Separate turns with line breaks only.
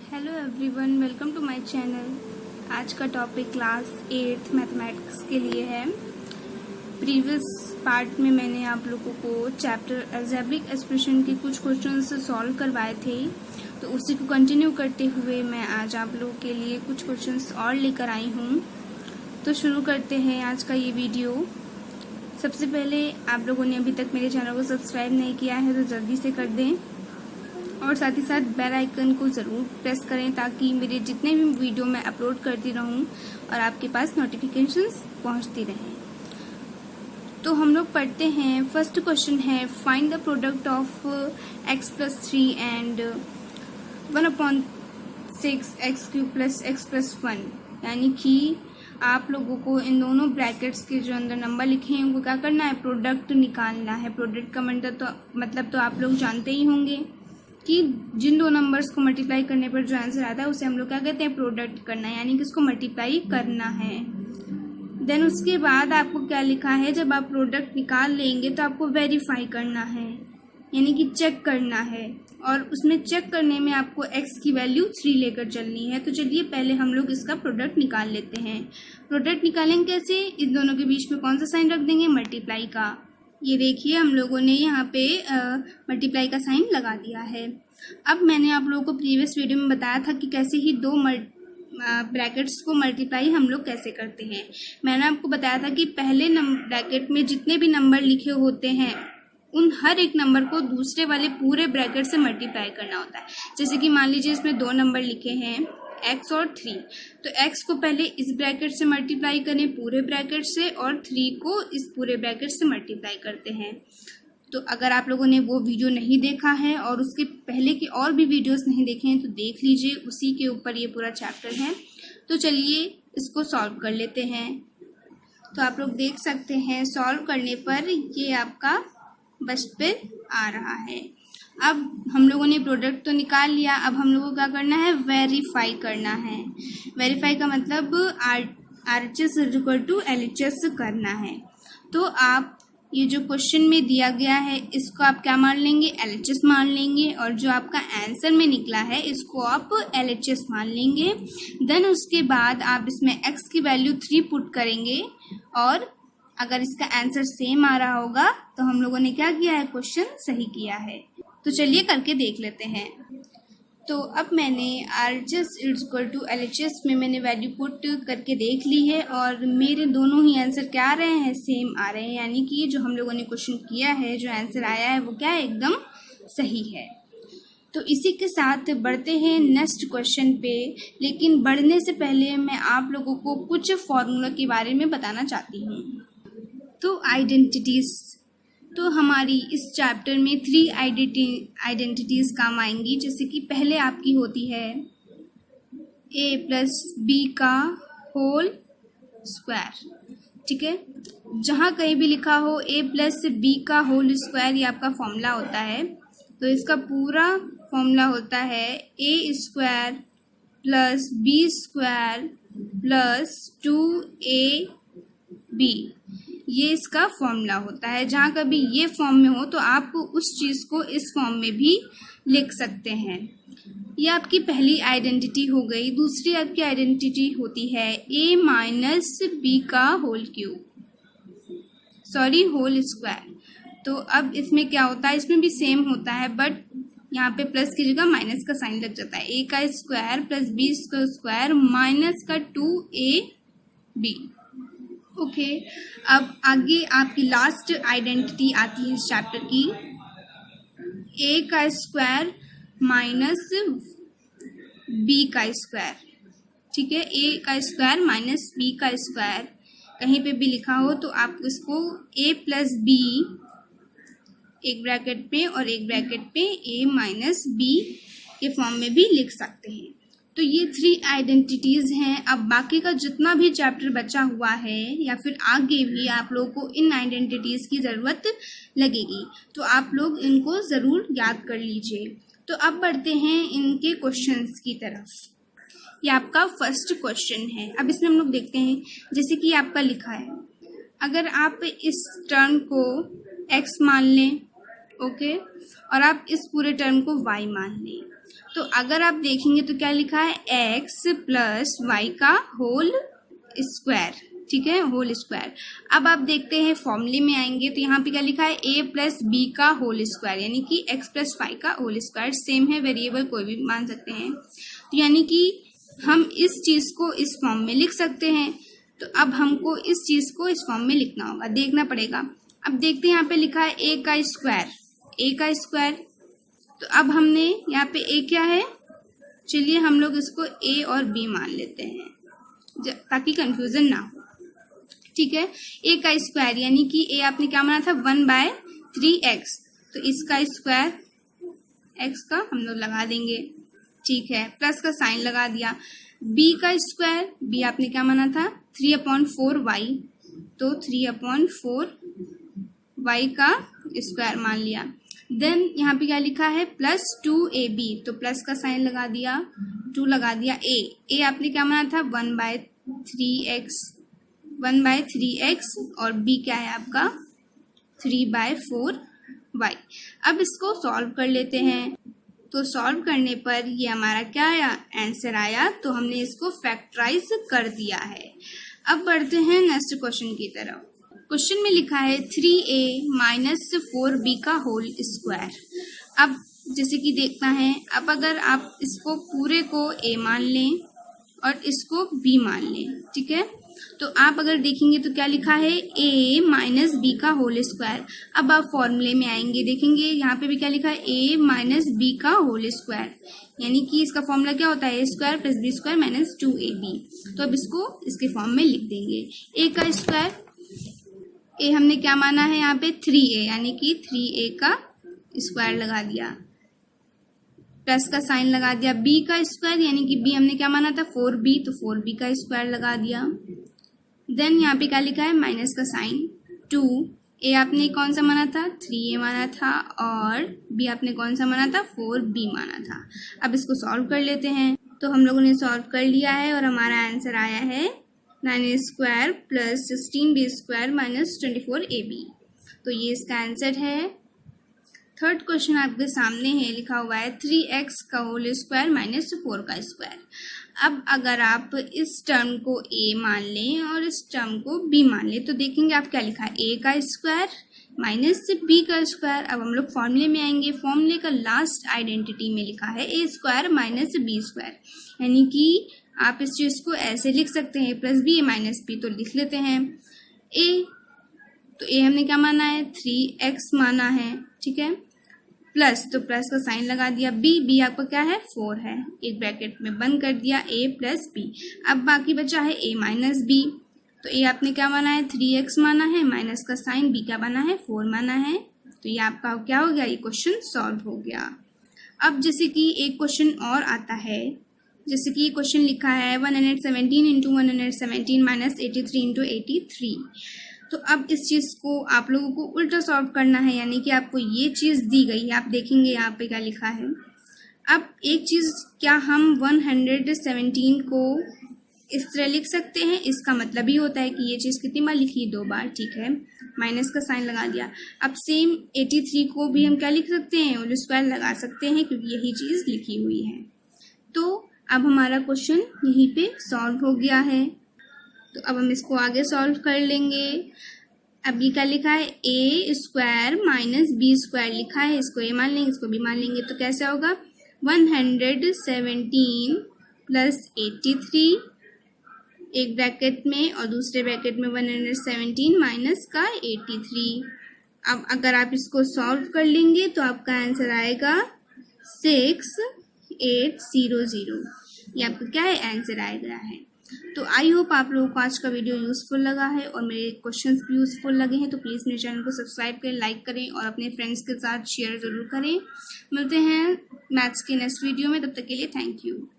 Hello everyone, welcome to my channel. आज का topic class 8 mathematics के लिए है। प्रीवियस पार्ट में मैंने आप लोगों को चैप्टर अलजेब्रिक एक्सप्रेशन के कुछ क्वेश्चंस सॉल्व करवाए थे, तो उसी को कंटिन्यू करते हुए मैं आज आप लोगों के लिए कुछ क्वेश्चंस और लेकर आई हूँ। तो शुरू करते हैं आज का ये वीडियो। सबसे पहले आप लोगों ने अभी तक मेरे चैनल को सब्सक्राइब नहीं किया है तो जल्दी से कर दें, और साथ ही साथ बेल आइकन को ज़रूर प्रेस करें ताकि मेरे जितने भी वीडियो मैं अपलोड करती रहूं और आपके पास नोटिफिकेशंस पहुंचती रहें। तो हम लोग पढ़ते हैं। फर्स्ट क्वेश्चन है, find the product of x+3 and 1/6 x³ + x+1। यानी कि आप लोगों को इन दोनों ब्रैकेट्स के जो अंदर नंबर लिखे हैं उनको क्या करना है, प्रोडक्ट निकालना है। प्रोडक्ट का मतलब तो आप लोग जानते ही होंगे कि जिन दो नंबर्स को मल्टीप्लाई करने पर जो आंसर आता है उसे हम लोग क्या कहते हैं, प्रोडक्ट करना है, यानी कि उसको मल्टीप्लाई करना है। देन उसके बाद आपको क्या लिखा है, जब आप प्रोडक्ट निकाल लेंगे तो आपको वेरीफाई करना है, यानी कि चेक करना है, और उसमें चेक करने में आपको x की वैल्यू 3 लेकर चलनी है। तो चलिए पहले हम लोग इसका प्रोडक्ट निकाल लेते हैं। प्रोडक्ट निकालेंगे कैसे, इस दोनों के बीच में कौन सा साइन रख देंगे, मल्टीप्लाई का। ये देखिए हम लोगों ने यहाँ पे मल्टीप्लाई का साइन लगा दिया है। अब मैंने आप लोगों को प्रीवियस वीडियो में बताया था कि कैसे ही दो ब्रैकेट्स को मल्टीप्लाई हम लोग कैसे करते हैं। मैंने आपको बताया था कि पहले ब्रैकेट में जितने भी नंबर लिखे होते हैं उन हर एक नंबर को दूसरे वाले पूरे ब्रैकेट से मल्टीप्लाई करना होता है। जैसे कि मान लीजिए इसमें दो नंबर लिखे हैं x और 3, तो x को पहले इस ब्रैकेट से मल्टीप्लाई करें पूरे ब्रैकेट से, और 3 को इस पूरे ब्रैकेट से मल्टीप्लाई करते हैं। तो अगर आप लोगों ने वो वीडियो नहीं देखा है और उसके पहले की और भी वीडियोस नहीं देखे हैं तो देख लीजिए, उसी के ऊपर ये पूरा चैप्टर है। तो चलिए इसको सॉल्व कर लेते हैं। तो आप लोग देख सकते हैं सॉल्व करने पर ये आपका बस पे आ रहा है। अब हम लोगों ने प्रोडक्ट तो निकाल लिया, अब हम लोगों को क्या करना है, वेरीफाई करना है। वेरीफाई का मतलब RHS = LHS करना है। तो आप ये जो क्वेश्चन में दिया गया है इसको आप क्या मान लेंगे, LHS मान लेंगे, और जो आपका आंसर में निकला है इसको आप LHS मान लेंगे। देन उसके बाद आप इसमें x की वैल्यू 3 पुट करेंगे, और अगर इसका आंसर सेम आ रहा होगा तो हम लोगों ने क्या किया है, क्वेश्चन सही किया है। तो चलिए करके देख लेते हैं। तो अब मैंने RHS = LHS में मैंने वैल्यू पुट करके देख ली है, और मेरे दोनों ही आंसर क्या आ रहे हैं, सेम आ रहे हैं। यानी कि ये जो हम लोगों ने क्वेश्चन किया है, जो आंसर आया है वो क्या है, एकदम सही है। तो इसी के साथ बढ़ते हैं नेक्स्ट क्वेश्चन पे। लेकिन बढ़ने से पहले मैं आप लोगों को कुछ फॉर्मूला के बारे में बताना चाहती हूँ। तो आइडेंटिटीज, तो हमारी इस चैप्टर में 3 आइडेंटिटीज काम आएंगी। जैसे कि पहले आपकी होती है a+b² ठीक है। जहाँ कहीं भी लिखा हो a+b² ये आपका फॉर्मूला होता है। तो इसका पूरा फॉर्मूला होता है a² + b² + 2ab। ये इसका फॉर्मूला होता है। जहाँ कभी ये फॉर्म में हो तो आप उस चीज़ को इस फॉर्म में भी लिख सकते हैं। ये आपकी पहली आइडेंटिटी हो गई। दूसरी आपकी आइडेंटिटी होती है a−b² तो अब इसमें क्या होता है, इसमें भी सेम होता है, बट यहाँ पे प्लस की जगह माइनस का साइन लग जाता है। a² + b² - 2ab। ओके। अब आगे आपकी लास्ट आइडेंटिटी आती है इस चैप्टर की, a² - b²। ठीक है, a² - b²। कहीं पे भी लिखा हो तो आप इसको a+b एक ब्रैकेट पे और एक ब्रैकेट पे a - b के फॉर्म में भी लिख सकते हैं। तो ये 3 आइडेंटिटीज हैं। अब बाकी का जितना भी चैप्टर बचा हुआ है या फिर आगे भी आप लोगों को इन आइडेंटिटीज की ज़रूरत लगेगी, तो आप लोग इनको ज़रूर याद कर लीजिए। तो अब बढ़ते हैं इनके क्वेश्चंस की तरफ। ये आपका फर्स्ट क्वेश्चन है। अब इसमें हम लोग देखते हैं, जैसे कि आपका लिखा है, अगर आप इस टर्म को x मान लें, ओके, और आप इस पूरे टर्म को y मान लें, तो अगर आप देखेंगे तो क्या लिखा है, एक्स प्लस वाई का होल स्क्वायर, ठीक है, होल स्क्वायर। अब आप देखते हैं फॉर्मूले में आएंगे तो यहाँ पे क्या लिखा है, ए प्लस बी का होल स्क्वायर, यानी कि एक्स प्लस वाई का होल स्क्वायर। सेम है, वेरिएबल कोई भी मान सकते हैं। तो यानी कि हम इस चीज को इस फॉर्म में लिख सकते हैं। तो अब हमको इस चीज को इस फॉर्म में लिखना होगा, देखना पड़ेगा। अब देखते हैं यहाँ पे लिखा है ए का स्क्वायर, ए का स्क्वायर। तो अब हमने यहाँ पे ए क्या है, चलिए हम लोग इसको ए और बी मान लेते हैं ताकि कंफ्यूजन ना हो, ठीक है। ए का स्क्वायर यानी कि ए आपने क्या माना था, 1/3x, तो इसका स्क्वायर x का हम लोग लगा देंगे, ठीक है, प्लस का साइन लगा दिया। b का स्क्वायर, b आपने क्या माना था, 3/4y, तो 3/4y का स्क्वायर मान लिया। देन यहाँ पे क्या लिखा है, प्लस 2ab, तो प्लस का साइन लगा दिया, 2 लगा दिया। a आपने क्या माना था, 1/3x और b क्या है आपका 3/4y। अब इसको सॉल्व कर लेते हैं। तो सॉल्व करने पर ये हमारा क्या आया, आंसर आया। तो हमने इसको फैक्टराइज कर दिया है। अब बढ़ते हैं नेक्स्ट क्वेश्चन की तरफ। क्वेश्चन में लिखा है 3a माइनस 4b का होल स्क्वायर। अब जैसे कि देखना है, अब अगर आप इसको पूरे को a मान लें और इसको b मान लें, ठीक है, तो आप अगर देखेंगे तो क्या लिखा है, a माइनस बी का होल स्क्वायर। अब आप फॉर्मूले में आएंगे, देखेंगे यहाँ पे भी क्या लिखा है, a माइनस बी का होल स्क्वायर, यानी कि इसका फॉर्मूला क्या होता है, a square plus b square minus 2ab। तो अब इसको इसके फॉर्म में लिख देंगे। a का स्क्वायर, a हमने क्या माना है यहाँ पे 3a, यानी कि 3a का स्क्वायर लगा दिया, प्लस का साइन लगा दिया। b का स्क्वायर यानी कि b हमने क्या माना था 4b, तो 4b का स्क्वायर लगा दिया। देन यहाँ पे क्या लिखा है, माइनस का साइन 2। a आपने कौन सा माना था, 3a माना था, और b आपने कौन सा माना था, 4b माना था। अब इसको सॉल्व कर लेते हैं। तो हम लोगों ने सॉल्व कर लिया है और हमारा आंसर आया है 9a square plus 16b square minus 24ab। तो ये इसका आंसर है। थर्ड क्वेश्चन आपके सामने है, लिखा हुआ है 3x का होल स्क्वायर माइनस 4 का स्क्वायर। अब अगर आप इस टर्म को a मान लें और इस टर्म को b मान लें तो देखेंगे आप क्या लिखा है, a का स्क्वायर माइनस b का स्क्वायर। अब हम लोग फॉर्मूले में आएंगे, फॉर्मूले का लास्ट आइडेंटिटी में लिखा है a square minus b square, यानी कि आप इस चीज़ को ऐसे लिख सकते हैं, प्लस b माइनस b। तो लिख लेते हैं a, तो a हमने क्या माना है, 3x माना है, ठीक है, प्लस, तो प्लस का साइन लगा दिया। b आपका क्या है, 4 है, एक ब्रैकेट में बंद कर दिया, a प्लस b। अब बाकी बचा है a माइनस b, तो a आपने क्या माना है, 3x माना है, माइनस का साइन, b क्या बना है, 4 माना है। तो ये आपका क्या हो गया, ये क्वेश्चन सॉल्व हो गया। अब जैसे कि एक क्वेश्चन और आता है, जैसे कि ये क्वेश्चन लिखा है 117 इंटू 117 माइनस 83 इंटू 83। तो अब इस चीज़ को आप लोगों को उल्टा सॉल्व करना है, यानी कि आपको ये चीज़ दी गई है, आप देखेंगे यहाँ पे क्या लिखा है। अब एक चीज़, क्या हम 117 को इस तरह लिख सकते हैं, इसका मतलब ही होता है कि ये चीज़ कितनी बार लिखी, 2 बार, ठीक है, माइनस का साइन लगा दिया। अब सेम 83 को भी हम क्या लिख सकते हैं, होल स्क्वायर लगा सकते हैं, क्योंकि यही चीज़ लिखी हुई है। तो अब हमारा क्वेश्चन यहीं पे सॉल्व हो गया है। तो अब हम इसको आगे सॉल्व कर लेंगे। अब ये क्या लिखा है, a square minus b square लिखा है, इसको a मान लेंगे, इसको b मान लेंगे, तो कैसे होगा, 117 प्लस 83 एक ब्रैकेट में और दूसरे ब्रैकेट में 117 माइनस का 83। अब अगर आप इसको सॉल्व कर लेंगे तो आपका आंसर आएगा 6800। ये आपका क्या है, आंसर आएगा है। तो आई होप आप लोगों को आज का वीडियो यूज़फुल लगा है और मेरे क्वेश्चंस भी यूज़फुल लगे हैं। तो प्लीज़ मेरे चैनल को सब्सक्राइब करें, लाइक करें और अपने फ्रेंड्स के साथ शेयर ज़रूर करें। मिलते हैं मैथ्स के नेक्स्ट वीडियो में, तब तक के लिए थैंक यू।